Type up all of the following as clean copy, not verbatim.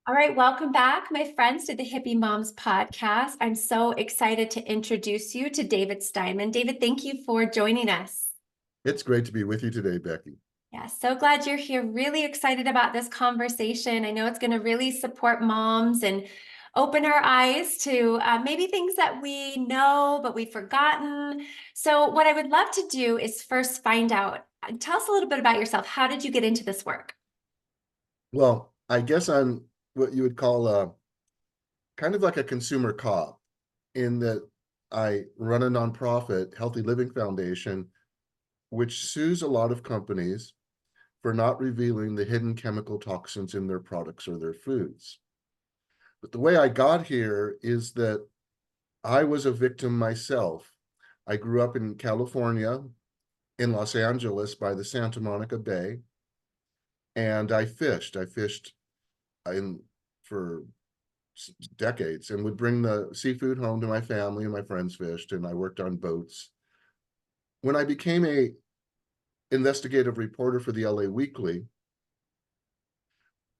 All right, welcome back, my friends, to the Hippie Moms podcast. I'm so excited to introduce you to David Steinman. David, thank you for joining us. It's great to be with you today, Becky. Yeah, so glad you're here. Really excited about this conversation. I know it's going to really support moms and open our eyes to maybe things that we know, but we've forgotten. So, what I would love to do is first find out, tell us a little bit about yourself. How did you get into this work? Well, I guess I'm what you would call a kind of like a consumer cop in that I run a nonprofit, Healthy Living Foundation, which sues a lot of companies for not revealing the hidden chemical toxins in their products or their foods. But the way I got here is that I was a victim myself. I grew up in California, in Los Angeles by the Santa Monica Bay, and I fished. I fished in for decades and would bring the seafood home to my family, and my friends fished, and I worked on boats. When I became a investigative reporter for the LA Weekly,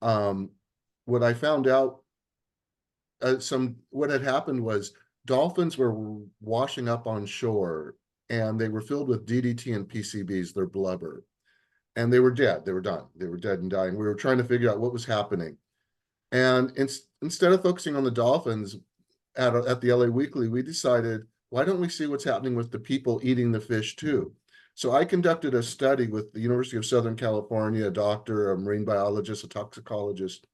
um, what I found out, what had happened was dolphins were washing up on shore, and they were filled with DDT and PCBs, their blubber, and they were dead. They were done. They were dead and dying. We were trying to figure out what was happening. And instead of focusing on the dolphins at the LA Weekly, we decided, why don't we see what's happening with the people eating the fish too? So I conducted a study with the University of Southern California, a doctor, a marine biologist, a toxicologist,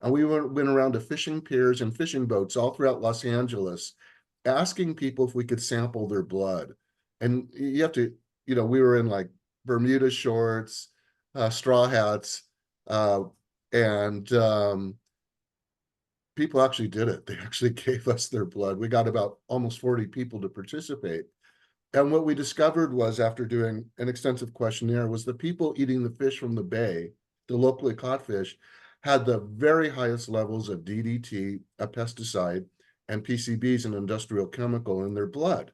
and we went around to fishing piers and fishing boats all throughout Los Angeles, asking people if we could sample their blood. And you have to, we were in like Bermuda shorts, straw hats, uh, and people actually did it. They actually gave us their blood. We got about almost 40 people to participate. And what we discovered was, after doing an extensive questionnaire, was the people eating the fish from the bay, the locally caught fish, had the very highest levels of DDT, a pesticide, and PCBs, an industrial chemical, in their blood.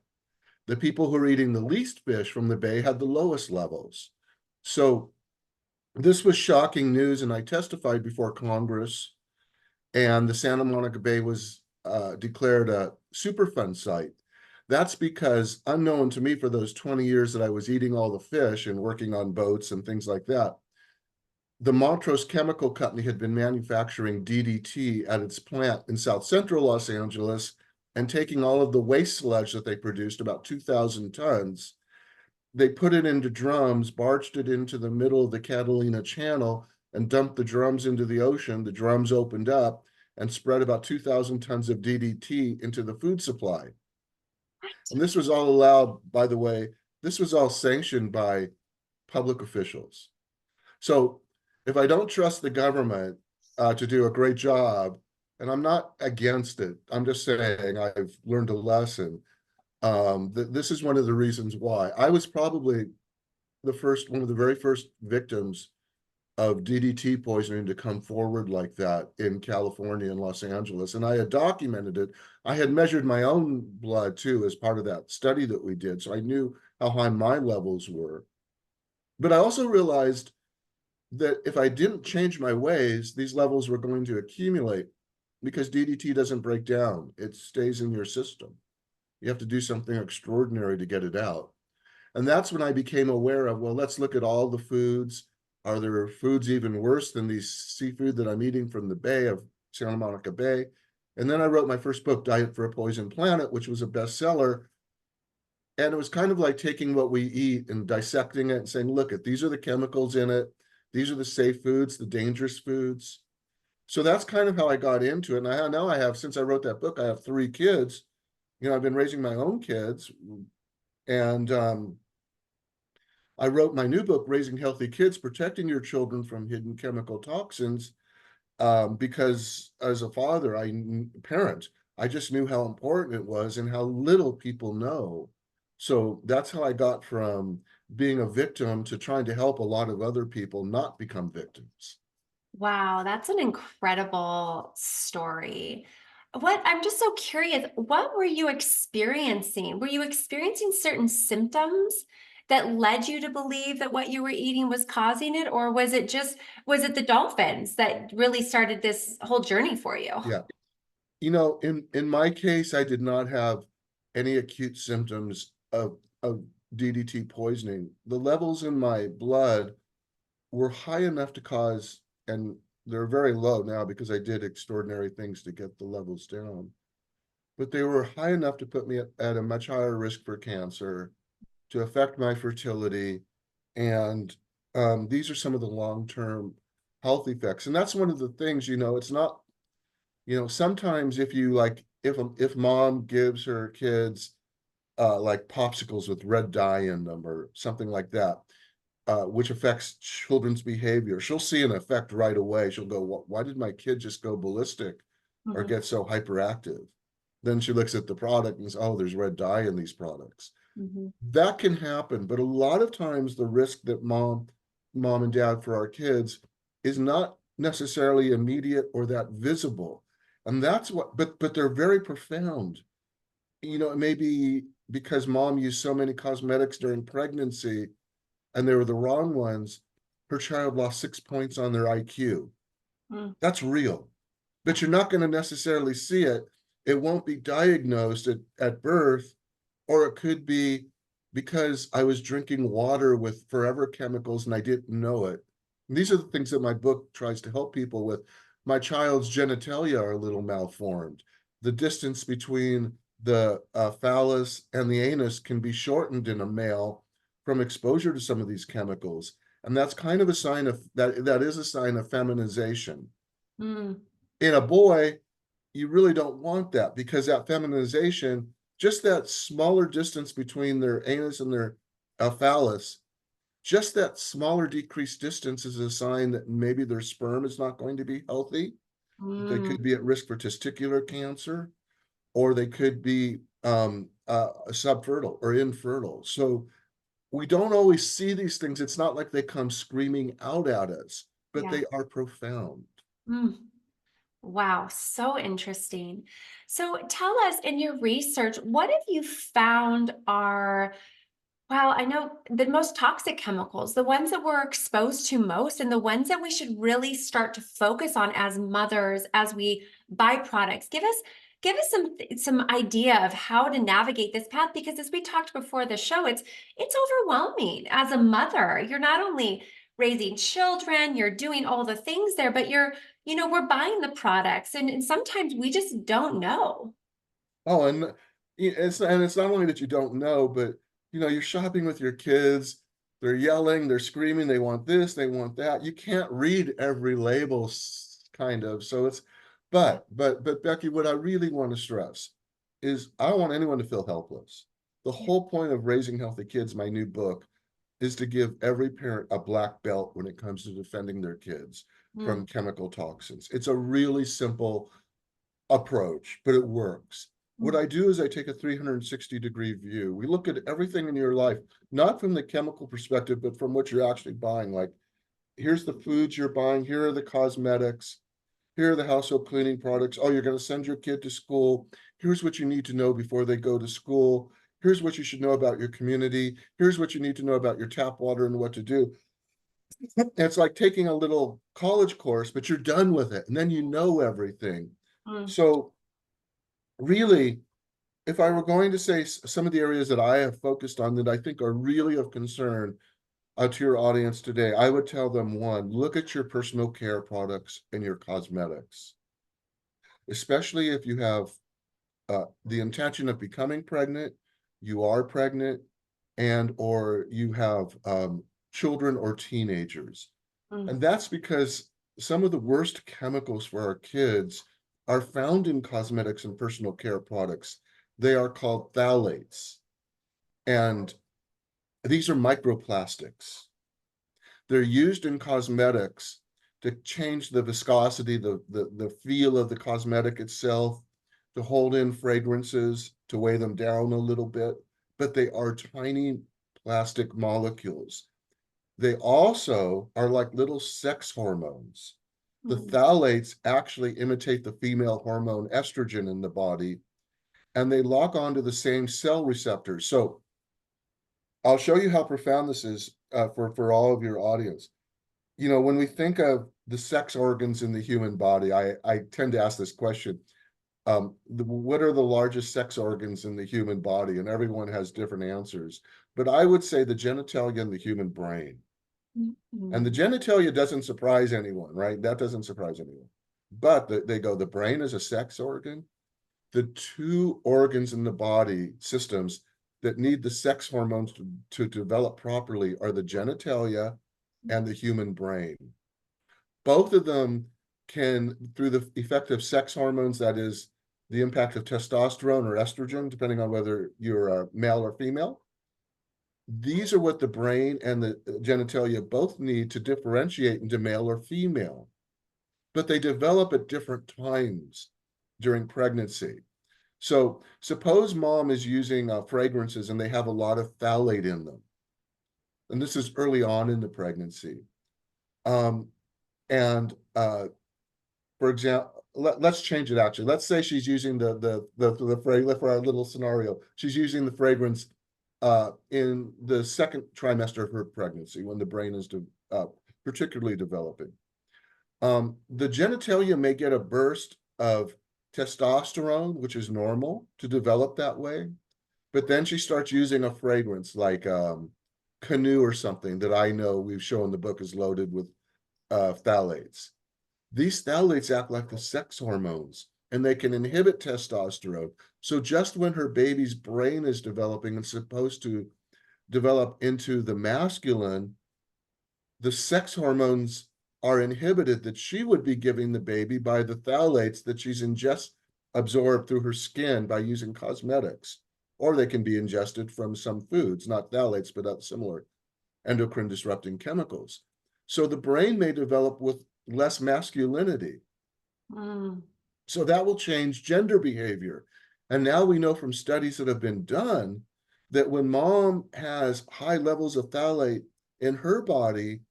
The people who were eating the least fish from the bay had the lowest levels. So this was shocking news, and I testified before Congress, and the Santa Monica Bay was declared a Superfund site. That's because, unknown to me for those 20 years that I was eating all the fish and working on boats and things like that, the Montrose Chemical Company had been manufacturing DDT at its plant in South Central Los Angeles and taking all of the waste sludge that they produced, about 2,000 tons. They put it into drums, barged it into the middle of the Catalina Channel, and dumped the drums into the ocean. The drums opened up and spread about 2,000 tons of DDT into the food supply. And this was all allowed, by the way, this was all sanctioned by public officials. So if I don't trust the government to do a great job, and I'm not against it, I'm just saying I've learned a lesson. This is one of the reasons why. I was probably one of the very first victims of DDT poisoning to come forward like that in California and Los Angeles. And I had documented it. I had measured my own blood too as part of that study that we did. So I knew how high my levels were. But I also realized that if I didn't change my ways, these levels were going to accumulate, because DDT doesn't break down. It stays in your system. You have to do something extraordinary to get it out. And that's when I became aware of, well, let's look at all the foods. Are there foods even worse than these seafood that I'm eating from the Bay of Santa Monica Bay? And then I wrote my first book, Diet for a Poison Planet, which was a bestseller. And it was kind of like taking what we eat and dissecting it and saying, look, these are the chemicals in it. These are the safe foods, the dangerous foods. So that's kind of how I got into it. And now I have, since I wrote that book, I have 3 kids. I've been raising my own kids. And I wrote my new book, Raising Healthy Kids, Protecting Your Children from Hidden Chemical Toxins, because as a parent, I just knew how important it was and how little people know. So that's how I got from being a victim to trying to help a lot of other people not become victims. Wow, that's an incredible story. I'm just so curious, what were you experiencing? Were you experiencing certain symptoms that led you to believe that what you were eating was causing it? Or was it the dolphins that really started this whole journey for you? Yeah. In my case, I did not have any acute symptoms of DDT poisoning. The levels in my blood were high enough to cause, and they're very low now because I did extraordinary things to get the levels down, but they were high enough to put me at a much higher risk for cancer, to affect my fertility. And these are some of the long-term health effects. And that's one of the things, it's not, sometimes if you like, if mom gives her kids like popsicles with red dye in them or something like that, which affects children's behavior, she'll see an effect right away. She'll go, why did my kid just go ballistic or Mhm, get so hyperactive? Then she looks at the product and says, oh, there's red dye in these products. mhm. That can happen, but a lot of times the risk that mom and dad for our kids is not necessarily immediate or that visible. And that's what, but they're very profound. It may be because mom used so many cosmetics during pregnancy and they were the wrong ones, her child lost 6 points on their IQ. Mm, That's real, but you're not going to necessarily see it. It won't be diagnosed at birth, or it could be because I was drinking water with forever chemicals and I didn't know it. And these are the things that my book tries to help people with. My child's genitalia are a little malformed. The distance between the phallus and the anus can be shortened in a male from exposure to some of these chemicals. And that's kind of a sign of that is a sign of feminization. mm, In a boy, you really don't want that, because that feminization, just that smaller distance between their anus and their phallus, just that smaller decreased distance is a sign that maybe their sperm is not going to be healthy. They mm. could be at risk for testicular cancer, or they could be subfertile or infertile. So we don't always see these things. It's not like they come screaming out at us, but Yeah. they are profound. Mm. Wow, so interesting. So tell us, in your research, what have you found are, well, I know the most toxic chemicals, the ones that we're exposed to most, and the ones that we should really start to focus on as mothers as we buy products. Give us some idea of how to navigate this path, because as we talked before the show, it's overwhelming as a mother. You're not only raising children, you're doing all the things there, but we're buying the products, and sometimes we just don't know. Oh, and it's not only that you don't know, but you're shopping with your kids. They're yelling, they're screaming, they want this, they want that. You can't read every label, kind of. So it's, Yeah. but Becky, what I really want to stress is I don't want anyone to feel helpless. The Yeah. whole point of Raising Healthy Kids, my new book, is to give every parent a black belt when it comes to defending their kids Mm, from chemical toxins. It's a really simple approach, but it works. What mm, I do is I take a 360-degree view. We look at everything in your life, not from the chemical perspective, but from what you're actually buying. Like, here's the foods you're buying, here are the cosmetics, here are the household cleaning products. Oh, you're going to send your kid to school. Here's what you need to know before they go to school. Here's what you should know about your community. Here's what you need to know about your tap water and what to do. It's like taking a little college course, but you're done with it, and then you know everything. mm. So really, if I were going to say some of the areas that I have focused on that I think are really of concern to your audience today, I would tell them: one, look at your personal care products and your cosmetics, especially if you have the intention of becoming pregnant, you are pregnant, and or you have children or teenagers. Mm, And that's because some of the worst chemicals for our kids are found in cosmetics and personal care products. They are called phthalates. And these are microplastics. They're used in cosmetics to change the viscosity, the feel of the cosmetic itself, to hold in fragrances, to weigh them down a little bit. But they are tiny plastic molecules. They also are like little sex hormones. The mm, phthalates actually imitate the female hormone estrogen in the body, and they lock onto the same cell receptors. So I'll show you how profound this is for all of your audience. You know, when we think of the sex organs in the human body, I tend to ask this question. What are the largest sex organs in the human body? And everyone has different answers. But I would say the genitalia and the human brain. And the Mhm. genitalia doesn't surprise anyone, right? That doesn't surprise anyone. But they go, the brain is a sex organ. The two organs in the body systems that need the sex hormones to develop properly are the genitalia and the human brain. Both of them can, through the effect of sex hormones, that is the impact of testosterone or estrogen, depending on whether you're a male or female. These are what the brain and the genitalia both need to differentiate into male or female, but they develop at different times during pregnancy. So suppose mom is using fragrances and they have a lot of phthalate in them. And this is early on in the pregnancy. Um, and for example, let's change it actually. Let's say she's using the fragrance for our little scenario. She's using the fragrance in the second trimester of her pregnancy when the brain is particularly developing. The genitalia may get a burst of testosterone, which is normal to develop that way. But then she starts using a fragrance like Canoe or something that I know we've shown the book is loaded with phthalates. These phthalates act like the sex hormones and they can inhibit testosterone. So just when her baby's brain is developing and supposed to develop into the masculine, the sex hormones are inhibited that she would be giving the baby by the phthalates that she's absorbed through her skin by using cosmetics, or they can be ingested from some foods, not phthalates, but similar endocrine disrupting chemicals. So the brain may develop with less masculinity. Mm. So that will change gender behavior. And now we know from studies that have been done that when mom has high levels of phthalate in her body,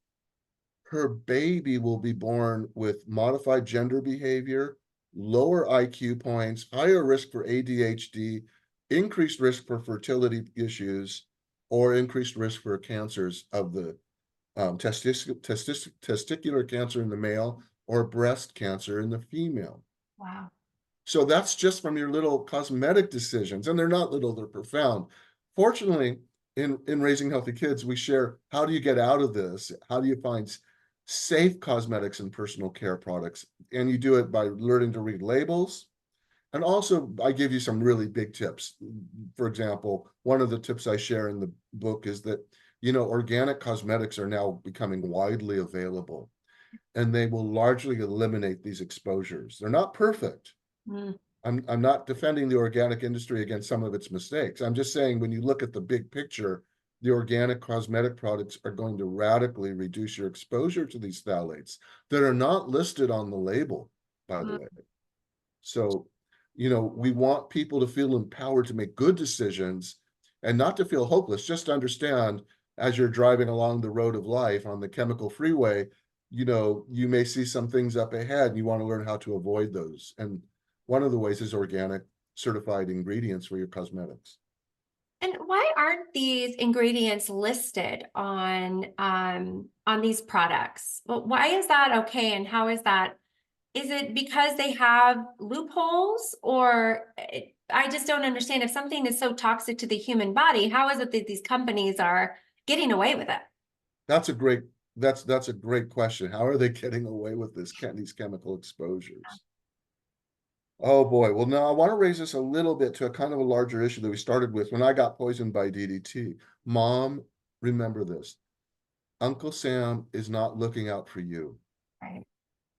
her baby will be born with modified gender behavior, lower IQ points, higher risk for ADHD, increased risk for fertility issues, or increased risk for cancers of the testicular cancer in the male or breast cancer in the female. Wow. So that's just from your little cosmetic decisions. And they're not little, they're profound. Fortunately, in raising healthy kids, we share how do you get out of this? How do you find safe cosmetics and personal care products? And you do it by learning to read labels. And also, I give you some really big tips. For example, one of the tips I share in the book is that, you know, organic cosmetics are now becoming widely available, and they will largely eliminate these exposures. They're not perfect. Mm. I'm not defending the organic industry against some of its mistakes. I'm just saying when you look at the big picture, the organic cosmetic products are going to radically reduce your exposure to these phthalates that are not listed on the label, by the Mm. way. So, you know, we want people to feel empowered to make good decisions and not to feel hopeless. Just to understand as you're driving along the road of life on the chemical freeway, you know, you may see some things up ahead and you want to learn how to avoid those. And one of the ways is organic certified ingredients for your cosmetics. And why aren't these ingredients listed on these products? Well, why is that okay? And how is that? Is it because they have loopholes, or I just don't understand. If something is so toxic to the human body, how is it that these companies are getting away with it? That's a great that's a great question. How are they getting away with these chemical exposures? Oh boy. Well, now I want to raise this a little bit to a kind of a larger issue that we started with when I got poisoned by DDT. Mom, remember this. Uncle Sam is not looking out for you. Right.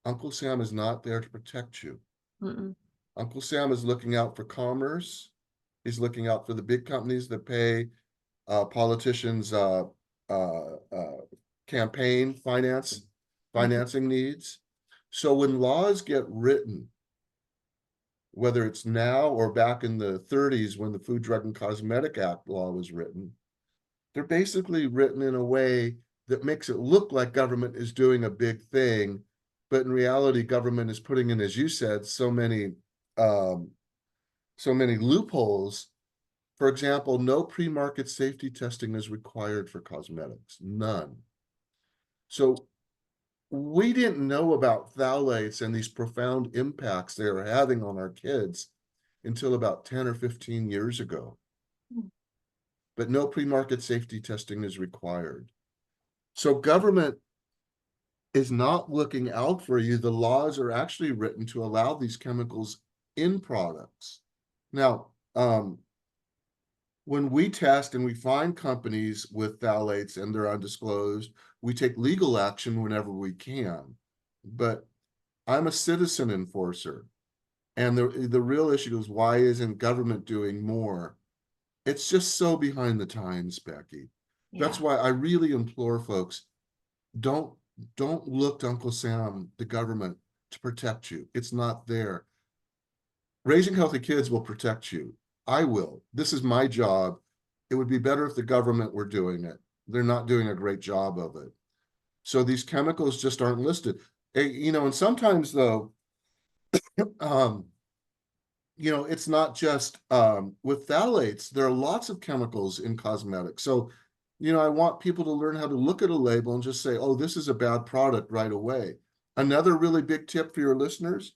Uncle Sam is not there to protect you. Mm-mm. Uncle Sam is looking out for commerce. He's looking out for the big companies that pay politicians uh, uh, campaign Mhm. financing needs. So when laws get written, whether it's now or back in the 30s when the Food, Drug, and Cosmetic Act law was written, they're basically written in a way that makes it look like government is doing a big thing, but in reality, government is putting in, as you said, um, so many loopholes For example, no pre-market safety testing is required for cosmetics, none. So we didn't know about phthalates and these profound impacts they are having on our kids until about 10 or 15 years ago. But no pre-market safety testing is required. So government is not looking out for you. The laws are actually written to allow these chemicals in products. Now, when we test and we find companies with phthalates and they're undisclosed, we take legal action whenever we can. But I'm a citizen enforcer. And the real issue is, why isn't government doing more? It's just so behind the times, Becky. That's Yeah. why I really implore folks, don't don't look to Uncle Sam, the government, to protect you. It's not there. Raising healthy kids will protect you. I will. This is my job. It would be better if the government were doing it. They're not doing a great job of it. So these chemicals just aren't listed. And sometimes though, um, it's not just with phthalates. There are lots of chemicals in cosmetics. So, I want people to learn how to look at a label and just say, oh, this is a bad product right away. Another really big tip for your listeners,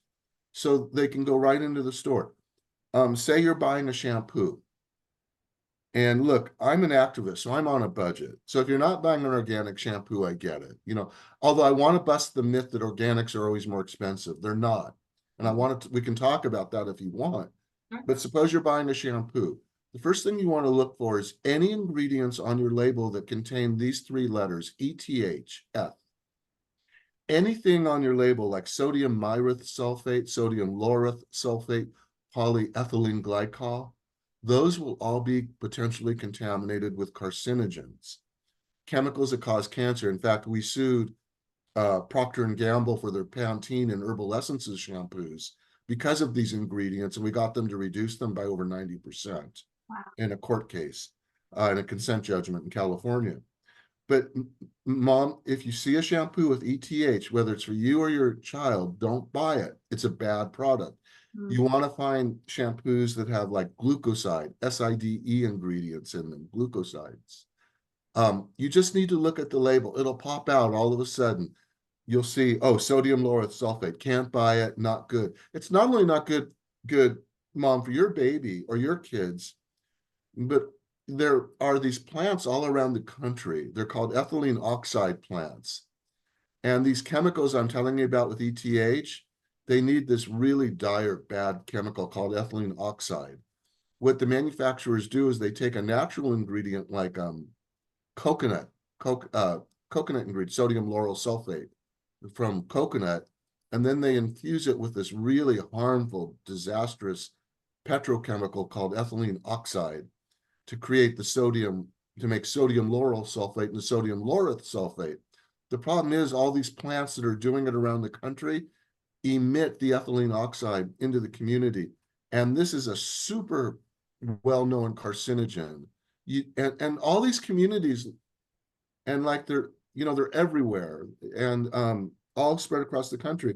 so they can go right into the store. Say you're buying a shampoo. And look, I'm an activist, so I'm on a budget. So if you're not buying an organic shampoo, I get it. Although I want to bust the myth that organics are always more expensive. They're not. And we can talk about that if you want. But suppose you're buying a shampoo. The first thing you want to look for is any ingredients on your label that contain these three letters, ETH, F. Anything on your label like sodium myrith sulfate, sodium laureth sulfate, polyethylene glycol, those will all be potentially contaminated with carcinogens, chemicals that cause cancer. In fact, we sued Procter & Gamble for their Pantene and Herbal Essences shampoos because of these ingredients, and we got them to reduce them by over 90% Wow. in a court case, in a consent judgment in California. But mom, if you see a shampoo with ETH, whether it's for you or your child, don't buy it. It's a bad product. You want to find shampoos that have like glucoside, SIDE ingredients in them, glucosides. You just need to look at the label. It'll pop out all of a sudden. You'll see, oh, sodium lauryl sulfate, can't buy it, not good. It's not only not good, mom, for your baby or your kids, but there are these plants all around the country. They're called ethylene oxide plants. And these chemicals I'm telling you about with ETH, they need this really dire, bad chemical called ethylene oxide. What the manufacturers do is they take a natural ingredient like coconut ingredient, sodium lauryl sulfate from coconut, and then they infuse it with this really harmful, disastrous petrochemical called ethylene oxide to create to make sodium lauryl sulfate and sodium laureth sulfate. The problem is all these plants that are doing it around the country emit the ethylene oxide into the community. And this is a super well-known carcinogen. And all these communities, and like they're everywhere and all spread across the country.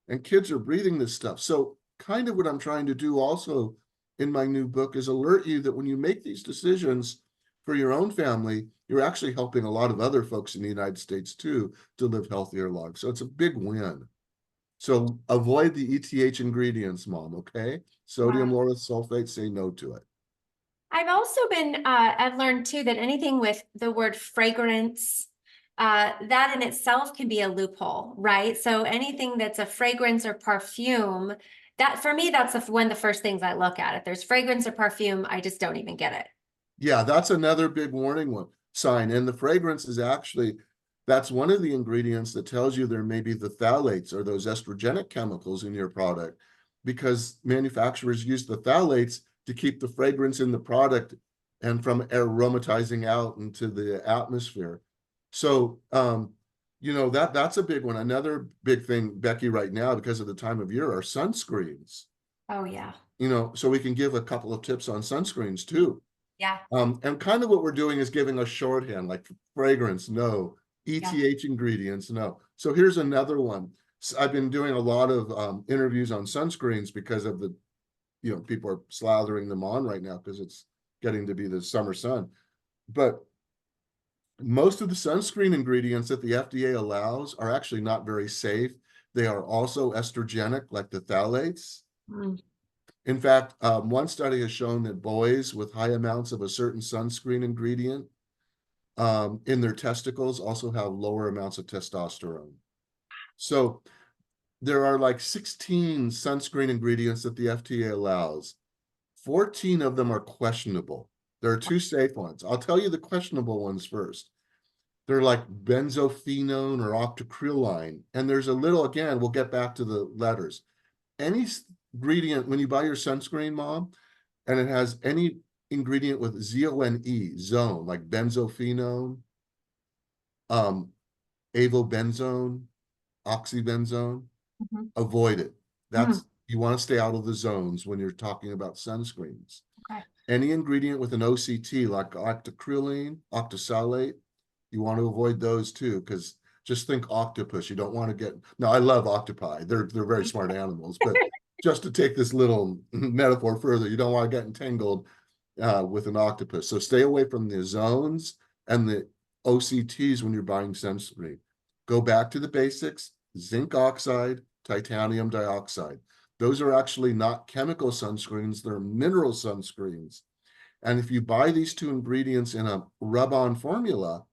And kids are breathing this stuff. So kind of what I'm trying to do also in my new book is alert you that when you make these decisions for your own family, you're actually helping a lot of other folks in the United States too to live healthier lives. So it's a big win. So avoid the ETH ingredients, mom, okay? Sodium Wow. lauryl sulfate, say no to it. I've learned too that anything with the word fragrance, that in itself can be a loophole, right? So anything that's a fragrance or perfume, that for me, that's one of the first things I look at. If there's fragrance or perfume, I just don't even get it. Yeah, that's another big warning sign. And the fragrance is actually, that's one of the ingredients that tells you there may be the phthalates or those estrogenic chemicals in your product, because manufacturers use the phthalates to keep the fragrance in the product and from aromatizing out into the atmosphere. So, that's a big one. Another big thing, Becky, right now, because of the time of year, are sunscreens. Oh, yeah. So we can give a couple of tips on sunscreens too. Yeah. And kind of what we're doing is giving a shorthand, like fragrance, no. Yeah. ETH ingredients, no. So here's another one. I've been doing a lot of interviews on sunscreens because of people are slathering them on right now because it's getting to be the summer sun. But most of the sunscreen ingredients that the FDA allows are actually not very safe. They are also estrogenic, like the phthalates. Mm. In fact, one study has shown that boys with high amounts of a certain sunscreen ingredient in their testicles also have lower amounts of testosterone. So there are like 16 sunscreen ingredients that the FDA allows. 14 of them are questionable. There are two safe ones. I'll tell you the questionable ones first. They're like benzophenone or octocrylline. And there's a little, again, we'll get back to the letters. Any ingredient, when you buy your sunscreen, Mom, and it has any ingredient with ZONE, zone, like benzophenone, um, avobenzone, oxybenzone, Mhm. avoid it. Mm. That's, you want to stay out of the zones when you're talking about sunscreens. Okay. Any ingredient with an OCT, like octocrylene, octosalate, you want to avoid those too, because just think octopus. You don't want to get, no, I love octopi. They're very smart animals, but just to take this little metaphor further, you don't want to get entangled with an octopus. So stay away from the zones and the OCTs when you're buying sunscreen. Go back to the basics, zinc oxide, titanium dioxide. Those are actually not chemical sunscreens, they're mineral sunscreens. And if you buy these two ingredients in a rub-on formula,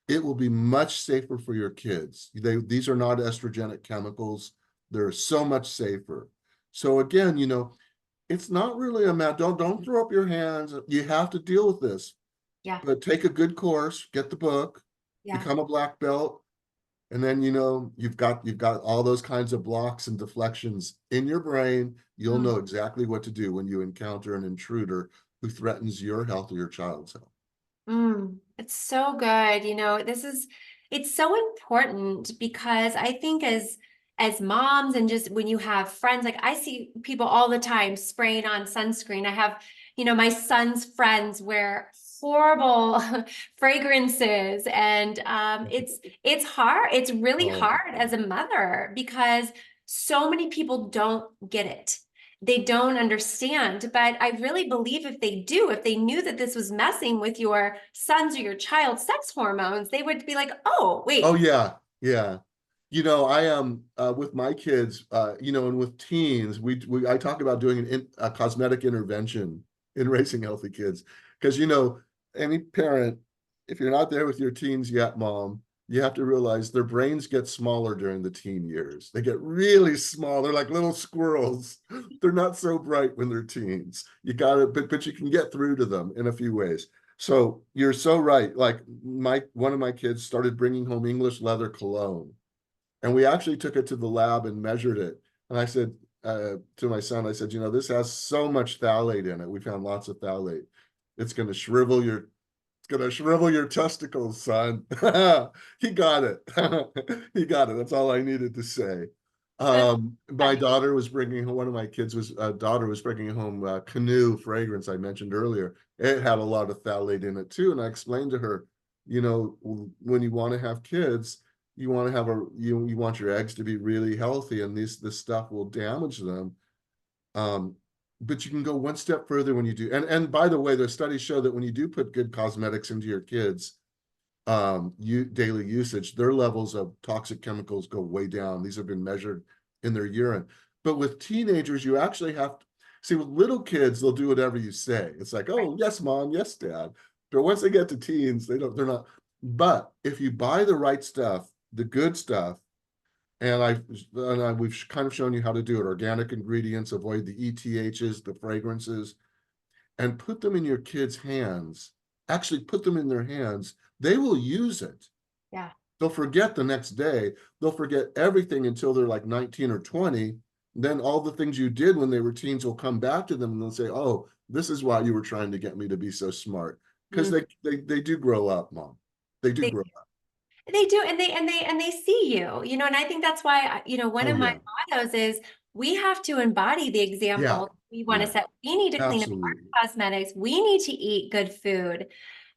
it will be much safer for your kids. These are not estrogenic chemicals. They're so much safer. So again, it's not really a matter, don't throw up your hands. You have to deal with this, Yeah. but take a good course, get the book, Yeah. become a black belt, and then you've got all those kinds of blocks and deflections in your brain. You'll Mm. know exactly what to do when you encounter an intruder who threatens your health or your child's health. It's so good. It's so important because I think as moms and just when you have friends, like I see people all the time spraying on sunscreen. I have, my son's friends wear horrible fragrances and it's hard. It's really Oh, hard as a mother because so many people don't get it. They don't understand. But I really believe if they do, if they knew that this was messing with your son's or your child's sex hormones, they would be like, oh, oh wait. yeah, yeah. I am with my kids, and with teens, I talk about doing a cosmetic intervention in raising healthy kids. Because any parent, if you're not there with your teens yet, Mom, you have to realize their brains get smaller during the teen years. They get really small. They're like little squirrels. They're not so bright when they're teens. You got to, but you can get through to them in a few ways. So you're so right. Like one of my kids started bringing home English leather cologne, and we actually took it to the lab and measured it. And I said to my son, I said, this has so much phthalate in it. We found lots of phthalate. It's going to shrivel your testicles, son. He got it. He got it. That's all I needed to say. That's My funny. daughter was bringing one of my kids was daughter was bringing home Canoe fragrance I mentioned earlier. It had a lot of phthalate in it too, and I explained to her, when you want to have kids, you want to have you want your eggs to be really healthy, and this stuff will damage them. Um, but you can go one step further when you do. And by the way, the studies show that when you do put good cosmetics into your kids, daily usage, their levels of toxic chemicals go way down. These have been measured in their urine. But with teenagers, you actually have to see, with little kids, they'll do whatever you say. It's like, Right. oh, yes, mom, yes, dad. But once they get to teens, they're not. But if you buy the right stuff, the good stuff, we've kind of shown you how to do it. Organic ingredients, avoid the ETHs, the fragrances, and put them in your kids' hands. Actually, put them in their hands. They will use it. Yeah. They'll forget the next day. They'll forget everything until they're like 19 or 20. Then all the things you did when they were teens will come back to them and they'll say, oh, this is why you were trying to get me to be so smart. Because Mm. they do grow up, Mom. They do They grow up. They do, and they see you, and I think that's why, one Oh, of my yeah. mottos is we have to embody the Yeah. example we want to Yeah. set. We need to clean up Absolutely. our cosmetics. We need to eat good food,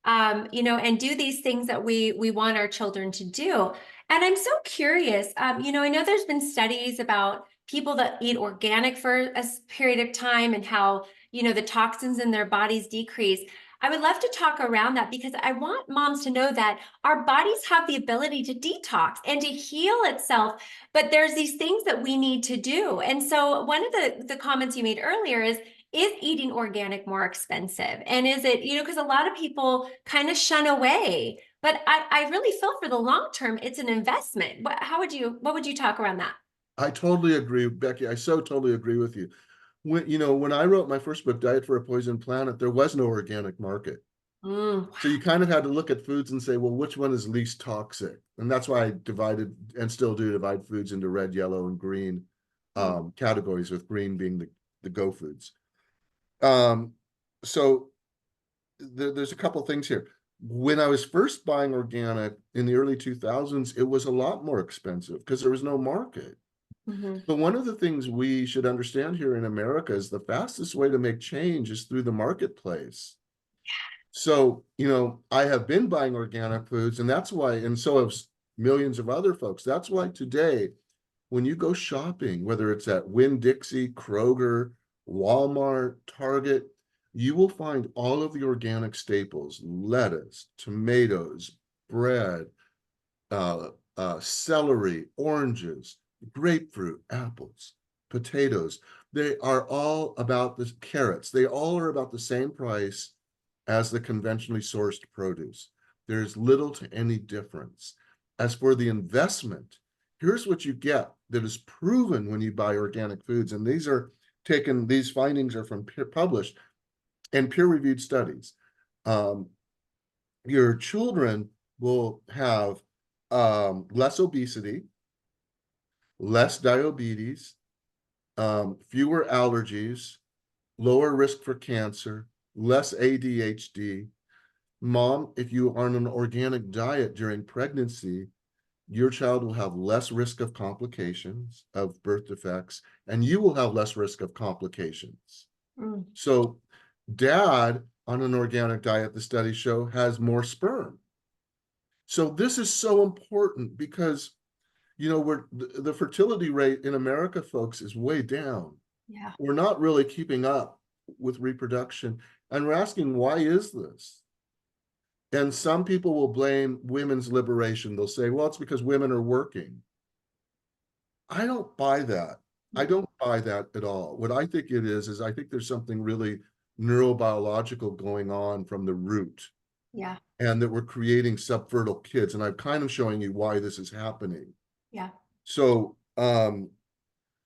and do these things that we want our children to do. And I'm so curious, I know there's been studies about people that eat organic for a period of time and how, the toxins in their bodies decrease. I would love to talk around that because I want moms to know that our bodies have the ability to detox and to heal itself, but there's these things that we need to do. And so one of the comments you made earlier is eating organic more expensive? And is it, because a lot of people kind of shun away, but I really feel for the long term, it's an investment. What would you talk around that? I totally agree, Becky. I so totally agree with you. When I wrote my first book, Diet for a Poisoned Planet, there was no organic market. Wow. So you kind of had to look at foods and say, well, which one is least toxic? And that's why I divided and still do divide foods into red, yellow, and green categories, with green being the go foods. So there's a couple things here. When I was first buying organic in the early 2000s, it was a lot more expensive because there was no market. But one of the things we should understand here in America is the fastest way to make change is through the marketplace. So, I have been buying organic foods, and that's why, and so have millions of other folks. That's why today, when you go shopping, whether it's at Winn-Dixie, Kroger, Walmart, Target, you will find all of the organic staples: lettuce, tomatoes, bread, celery, oranges, grapefruit, apples, potatoes. They are all about the carrots. They all are about the same price as the conventionally sourced produce. There's little to any difference. As for the investment, here's what you get that is proven when you buy organic foods. And these findings are from published and peer-reviewed studies. Your children will have less obesity, less diabetes, fewer allergies, lower risk for cancer, less ADHD. Mom, if you are on an organic diet during pregnancy, your child will have less risk of complications, of birth defects, and you will have less risk of complications. Mm. So dad on an organic diet, the studies show, has more sperm. So this is so important because, the fertility rate in America, folks, is way down. Yeah. We're not really keeping up with reproduction. And we're asking, why is this? And some people will blame women's liberation. They'll say, well, it's because women are working. I don't buy that. I don't buy that at all. What I think it is I think there's something really neurobiological going on from the root, Yeah. and that we're creating subfertile kids. And I'm kind of showing you why this is happening. Yeah. So,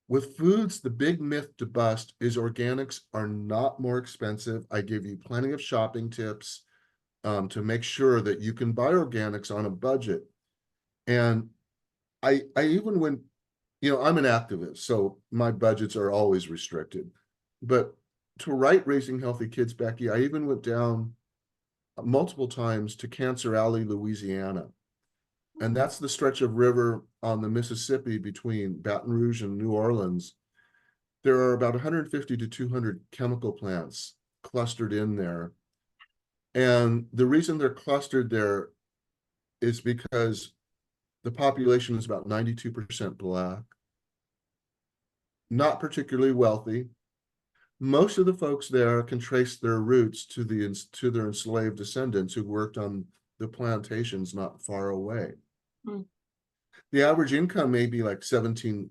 with foods, the big myth to bust is organics are not more expensive. I give you plenty of shopping tips to make sure that you can buy organics on a budget. And I even when, I'm an activist, so my budgets are always restricted. But to write Raising Healthy Kids, Becky, I even went down multiple times to Cancer Alley, Louisiana. And that's the stretch of river on the Mississippi between Baton Rouge and New Orleans. There are about 150 to 200 chemical plants clustered in there. And the reason they're clustered there is because the population is about 92% Black, not particularly wealthy. Most of the folks there can trace their roots to their enslaved descendants who worked on the plantations not far away. Mm. The average income may be like 17,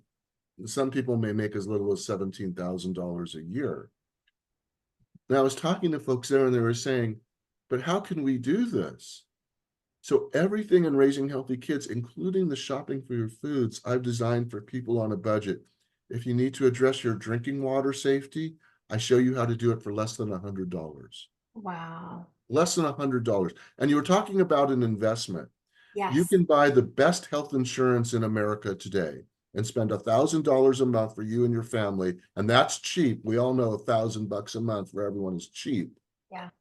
some people may make as little as $17,000 a year. And I was talking to folks there and they were saying, but how can we do this? So everything in Raising Healthy Kids, including the shopping for your foods, I've designed for people on a budget. If you need to address your drinking water safety, I show you how to do it for less than $100. Wow. Less than $100. And you were talking about an investment. You Yes. can buy the best health insurance in America today and spend $1,000 a month for you and your family. And that's cheap. We all know $1,000 a month for everyone is cheap. Yeah.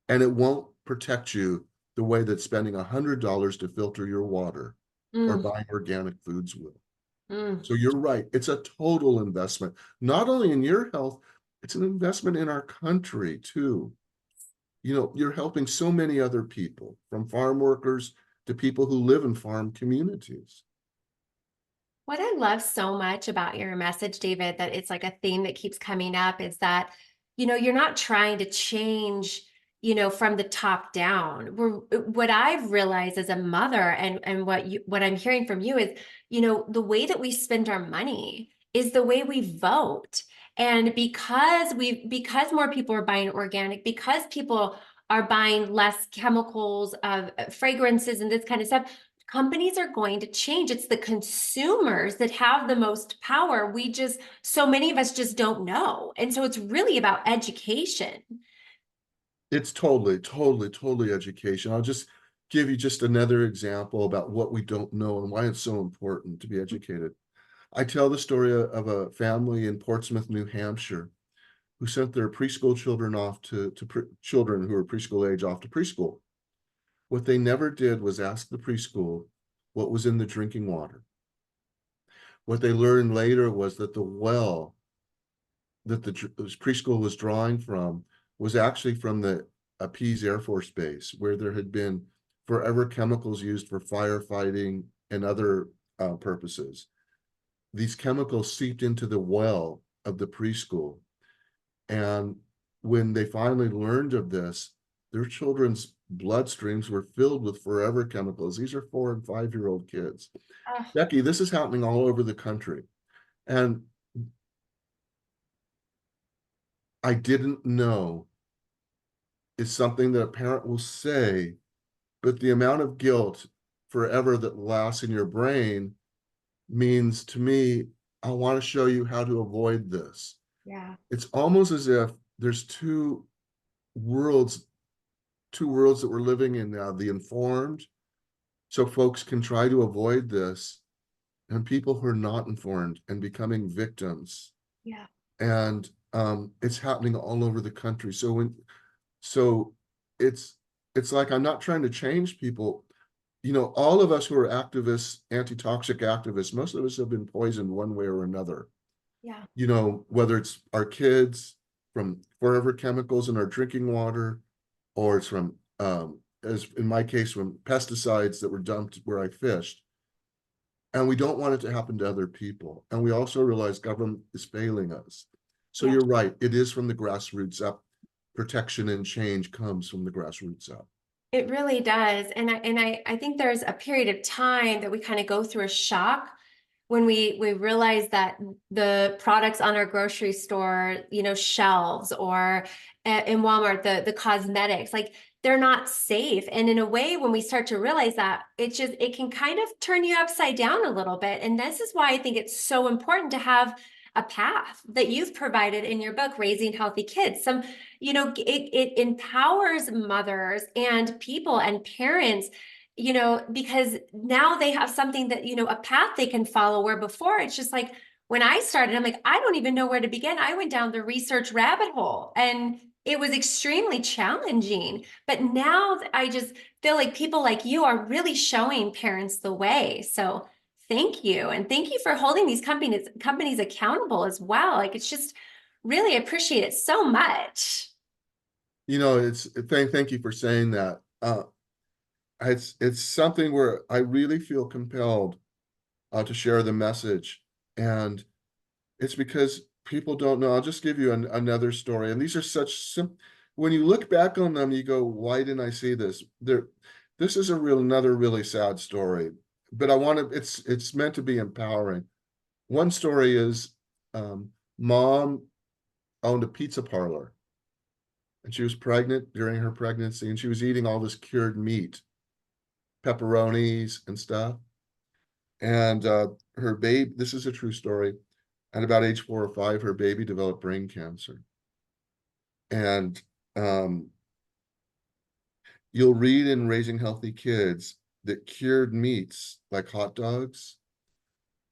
And it won't protect you the way that spending $100 to filter your water or Mm. buying organic foods will. Mm. So you're right. It's a total investment, not only in your health, it's an investment in our country too. You're helping so many other people, from farm workers to people who live in farm communities. What I love so much about your message, David, that it's like a theme that keeps coming up is that you're not trying to change, from the top down. What I've realized as a mother, and what I'm hearing from you is, the way that we spend our money is the way we vote. And because more people are buying organic, because people are buying less chemicals of fragrances and this kind of stuff, companies are going to change. It's the consumers that have the most power. So many of us just don't know. And so it's really about education. It's totally education. I'll just give you just another example about what we don't know and why it's so important to be educated. I tell the story of a family in Portsmouth, New Hampshire, who sent their preschool children off children who were preschool age off to preschool. What they never did was ask the preschool what was in the drinking water. What they learned later was that the well that the preschool was drawing from was actually from the Pease Air Force Base, where there had been forever chemicals used for firefighting and other purposes. These chemicals seeped into the well of the preschool. And when they finally learned of this, their children's bloodstreams were filled with forever chemicals. These are 4 and 5-year-old kids. Oh, Becky, this is happening all over the country. And I didn't know is something that a parent will say, but the amount of guilt forever that lasts in your brain means to me, I want to show you how to avoid this. yeah. It's almost as if there's worlds, two worlds that we're living in now, the informed, so folks can try to avoid this, and people who are not informed and becoming victims. Yeah. And it's happening all over the country. So it's like I'm not trying to change people. All of us who are activists, anti-toxic activists, most of us have been poisoned one way or another. Yeah. Whether it's our kids from forever chemicals in our drinking water, or it's from, as in my case, from pesticides that were dumped where I fished. And we don't want it to happen to other people. And we also realize government is failing us. So Yeah. you're right, it is from the grassroots up. Protection and change comes from the grassroots up. It really does. And I think there's a period of time that we kind of go through a shock when we realize that the products on our grocery store, shelves, or in Walmart, the cosmetics, like, they're not safe. And in a way, when we start to realize that, it can kind of turn you upside down a little bit. And this is why I think it's so important to have a path that you've provided in your book, Raising Healthy Kids. It empowers mothers and people and parents, because now they have something that, a path they can follow, where before it's just like, when I started, I'm like, I don't even know where to begin. I went down the research rabbit hole and it was extremely challenging. But now I just feel like people like you are really showing parents the way. So thank you. And thank you for holding these companies accountable as well. Like, it's just really appreciate it so much. It's thank you for saying that. It's something where I really feel compelled to share the message. And it's because people don't know. I'll just give you another story. And these are when you look back on them, you go, why didn't I see this? This is another really sad story, but it's meant to be empowering. One story is, mom owned a pizza parlor, and she was pregnant during her pregnancy, and she was eating all this cured meat, pepperonis and stuff. And her baby, this is a true story, at about age 4 or 5, her baby developed brain cancer. And you'll read in Raising Healthy Kids that cured meats like hot dogs,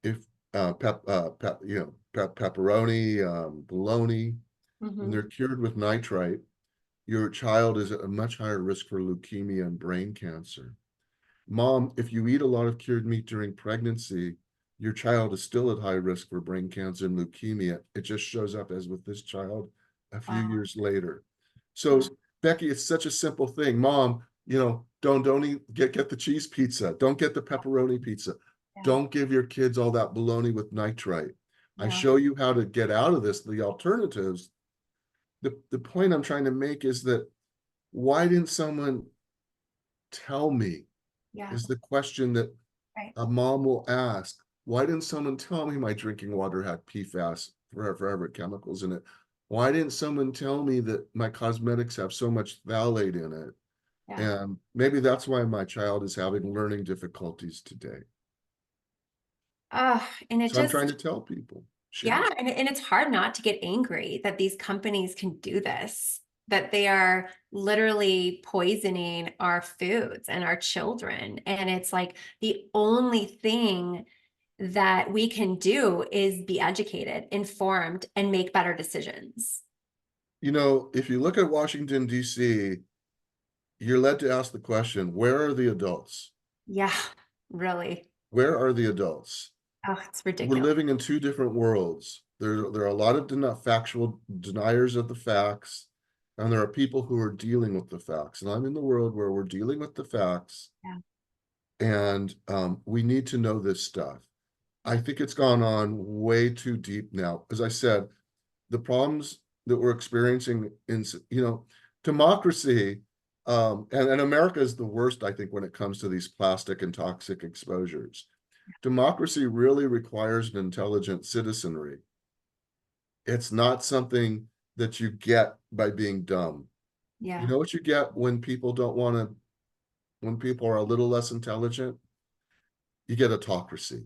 if pepperoni, bologna, when Mhm. they're cured with nitrite, your child is at a much higher risk for leukemia and brain cancer. Mom, if you eat a lot of cured meat during pregnancy, your child is still at high risk for brain cancer and leukemia. It just shows up, as with this child, a few Wow. years later. So, Becky, it's such a simple thing. Mom, don't eat, get the cheese pizza. Don't get the pepperoni pizza. Yeah. Don't give your kids all that bologna with nitrite. I Yeah. show you how to get out of this, the alternatives, the point I'm trying to make is that why didn't someone tell me, Yeah, is the question that right. a mom will ask. Why didn't someone tell me my drinking water had PFAS, forever chemicals in it? Why didn't someone tell me that my cosmetics have so much phthalate in it? Yeah. And maybe that's why my child is having learning difficulties today. And it So I'm trying to just, tell people, yeah, share. and it's hard not to get angry that these companies can do this, that they are literally poisoning our foods and our children. And it's like the only thing that we can do is be educated, informed, and make better decisions. You know, if you look at Washington, D.C., you're led to ask the question, where are the adults? Yeah, really. Where are the adults? Oh, it's We're ridiculous. living in two different worlds. There are a lot of factual deniers of the facts, and there are people who are dealing with the facts. And I'm in the world where we're dealing with the facts, Yeah, and we need to know this stuff. I yeah, think it's gone on way too deep now. As I said, the problems that we're experiencing in, democracy, and America is the worst, I think, when it comes to these plastic and toxic exposures. Democracy really requires an intelligent citizenry. It's not something that you get by being dumb. You yeah, know what you get when people don't want to, when people are a little less intelligent? You get autocracy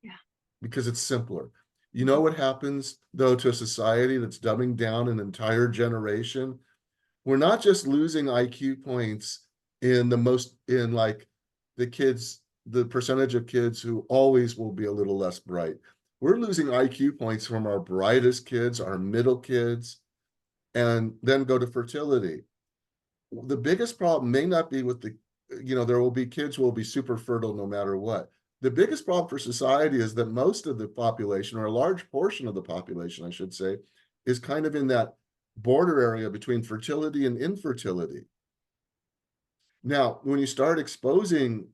yeah. because it's simpler. You know what happens, though, to a society that's dumbing down an entire generation? We're not just losing IQ points in like the kids, the percentage of kids who always will be a little less bright. We're losing IQ points from our brightest kids, our middle kids, and then go to fertility. The biggest problem may not be with there will be kids who will be super fertile no matter what. The biggest problem for society is that most of the population, or a large portion of the population, I should say, is kind of in that border area between fertility and infertility. Now, when you start exposing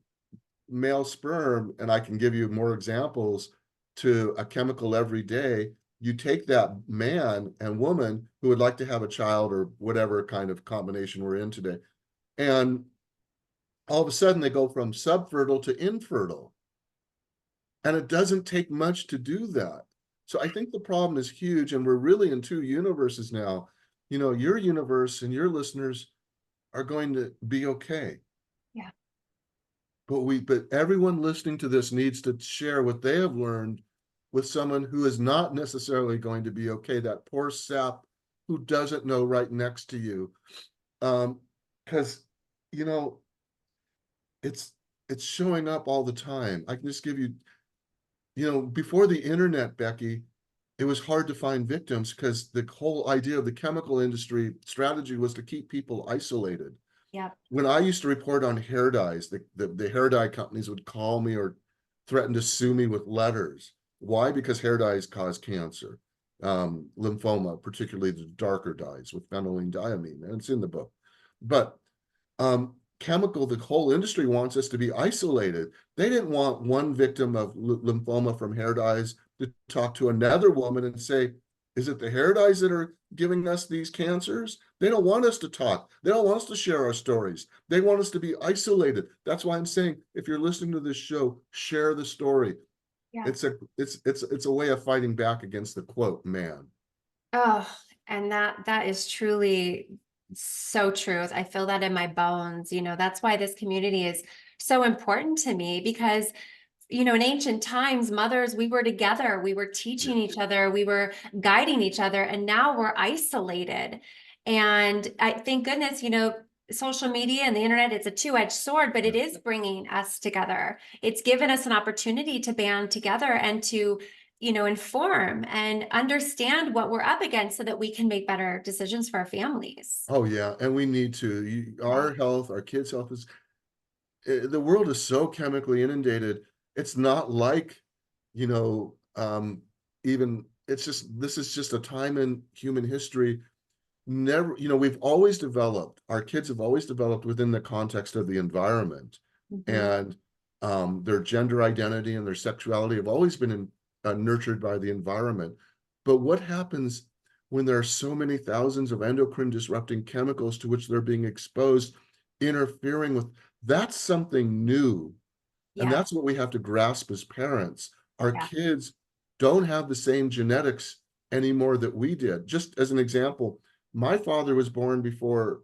male sperm, and I can give you more examples, to a chemical every day, you take that man and woman who would like to have a child or whatever kind of combination we're in today, and all of a sudden they go from subfertile to infertile. And it doesn't take much to do that. So I think the problem is huge, and we're really in two universes now. Your universe and your listeners are going to be okay. Yeah. But everyone listening to this needs to share what they have learned with someone who is not necessarily going to be okay, that poor sap who doesn't know, right next to you. Because you know, it's it's showing up all the time. I can just give you, before the internet, Becky, it was hard to find victims because the whole idea of the chemical industry strategy was to keep people isolated. Yeah. When I used to report on hair dyes, the hair dye companies would call me or threaten to sue me with letters. Why? Because hair dyes cause cancer, lymphoma, particularly the darker dyes with phenylenediamine, and it's in the book. But the whole industry wants us to be isolated. They didn't want one victim of lymphoma from hair dyes to talk to another woman and say, is it the hair dyes that are giving us these cancers? They don't want us to talk. They don't want us to share our stories. They want us to be isolated. That's why I'm saying, if you're listening to this show, share the story. Yeah. It's a way of fighting back against the quote man. Oh, and that is truly so true. I feel that in my bones. That's why this community is so important to me because, in ancient times, mothers, we were together, we were Yeah. teaching each other, we were guiding each other, and now we're isolated. And I thank goodness, social media and the internet, it's a two-edged sword, but it is bringing us together. It's given us an opportunity to band together and to inform and understand what we're up against so that we can make better decisions for our families. Oh yeah, and we need to. Yeah. Our health, our kids' health the world is so chemically inundated. It's not like, you know, even this is just a time in human history. Never, we've always developed, our kids have always developed within the context of the environment, Mhm. and their gender identity and their sexuality have always been nurtured by the environment. But what happens when there are so many thousands of endocrine disrupting chemicals to which they're being exposed, interfering with, that's something new. And Yeah. that's what we have to grasp as parents. Our Yeah. kids don't have the same genetics anymore that we did. Just as an example, my father was born before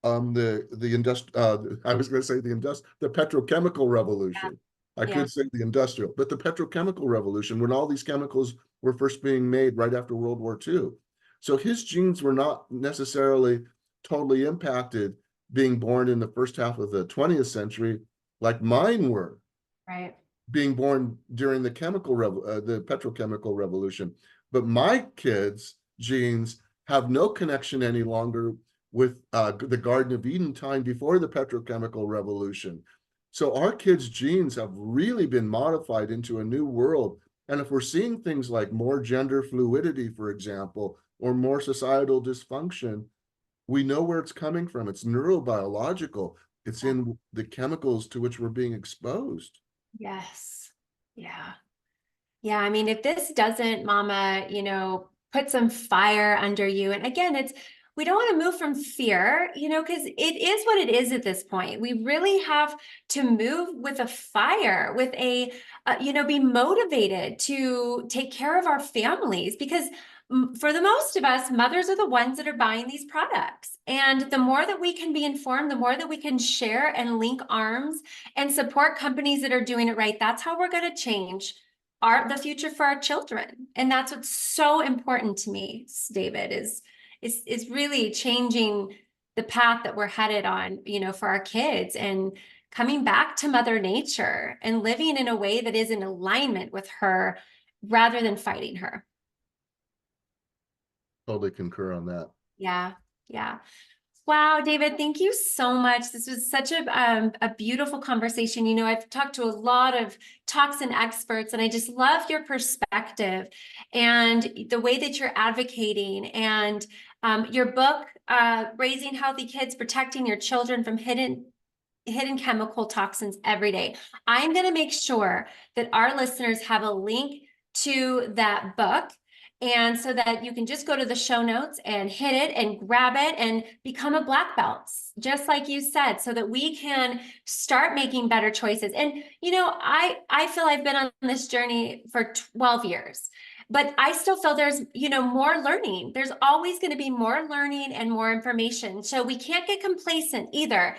I was going to say the petrochemical revolution. I Yeah. could say the industrial, but the petrochemical revolution, when all these chemicals were first being made right after World War II. So his genes were not necessarily totally impacted being born in the first half of the 20th century like mine were Right. being born during the the petrochemical revolution. But my kids' genes have no connection any longer with the Garden of Eden time before the petrochemical revolution. So our kids' genes have really been modified into a new world. And if we're seeing things like more gender fluidity, for example, or more societal dysfunction, we know where it's coming from. It's neurobiological. It's Yeah. in the chemicals to which we're being exposed. Yes. Yeah. Yeah, I mean, if this doesn't, Mama, put some fire under you, and again, we don't want to move from fear, because it is what it is at this point. We really have to move with a fire, with be motivated to take care of our families, because for the most of us, mothers are the ones that are buying these products. And the more that we can be informed, the more that we can share and link arms and support companies that are doing it right, that's how we're going to change the future for our children. And that's what's so important to me, David, is really changing the path that we're headed on, for our kids, and coming back to Mother Nature and living in a way that is in alignment with her rather than fighting her. Totally concur on that. Yeah. Yeah. Wow, David, thank you so much. This was such a beautiful conversation. I've talked to a lot of toxin experts, and I just love your perspective and the way that you're advocating, and your book, Raising Healthy Kids, Protecting Your Children from Hidden Chemical Toxins Every Day. I'm going to make sure that our listeners have a link to that book, and so that you can just go to the show notes and hit it and grab it and become a black belt, just like you said, so that we can start making better choices. And, I feel I've been on this journey for 12 years, but I still feel there's, more learning. There's always going to be more learning and more information. So we can't get complacent either.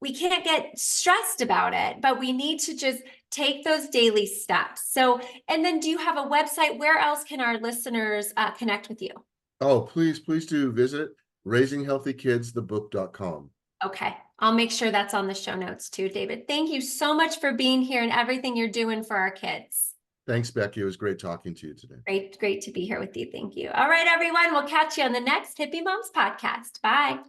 We can't get stressed about it, but we need to just take those daily steps. So, and then do you have a website? Where else can our listeners connect with you? Oh, please do visit raisinghealthykidsthebook.com. Okay. I'll make sure that's on the show notes too, David. Thank you so much for being here and everything you're doing for our kids. Thanks, Becky. It was great talking to you today. Great to be here with you. Thank you. All right, everyone. We'll catch you on the next Hippie Moms podcast. Bye.